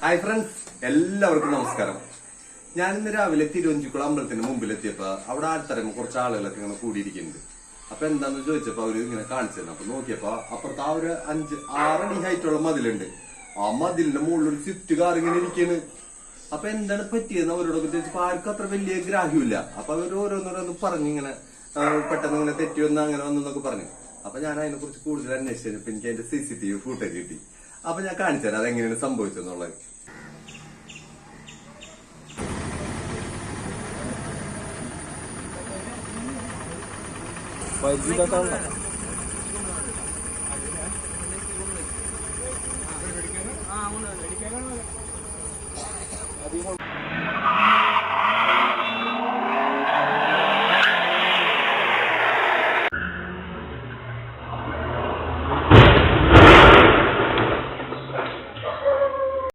Hi friends, എല്ലാവർക്കും നമസ്കാരം. ഞാൻ ഇന്ന് രാവിലെ തിരുവഞ്ചിക്കുളം അമ്പലത്തിന് മുമ്പിലെത്തിയപ്പോ അവിടെ ആൾത്തരം കുറച്ച് ആളുകളൊക്കെ ഇങ്ങനെ കൂടിയിരിക്കുന്നുണ്ട്. അപ്പൊ എന്താന്ന് ചോദിച്ചപ്പോ അവര് ഇങ്ങനെ കാണിച്ചു തന്നെ. അപ്പൊ നോക്കിയപ്പോ അപ്പുറത്ത് ആ ഒരു 5-6 അടി ഹൈറ്റുള്ള മതിലുണ്ട്. ആ മതിലിന്റെ മുകളിൽ ഒരു സ്വിഫ്റ്റ് കാർ ഇങ്ങനെ ഇരിക്കുന്നു. അപ്പൊ എന്താണ് പറ്റിയെന്ന് അവരോടൊക്കെ ചോദിച്ചപ്പോ ആർക്കും അത്ര വലിയ ഗ്രാഹ്യമില്ല. അപ്പൊ അവർ ഓരോന്നോരോന്ന് പറഞ്ഞിങ്ങനെ പെട്ടെന്ന് ഇങ്ങനെ തെറ്റി വന്ന് അങ്ങനെ വന്നൊക്കെ പറഞ്ഞു. അപ്പൊ ഞാൻ അതിനെ കുറിച്ച് കൂടുതൽ അന്വേഷിച്ചപ്പോ എനിക്ക് അതിന്റെ CCTV ഫുട്ടേജ് കിട്ടി. അപ്പൊ ഞാൻ കാണിച്ചു തരാം അതെങ്ങനെയാണ് സംഭവിച്ചെന്നുള്ളത്. അധികം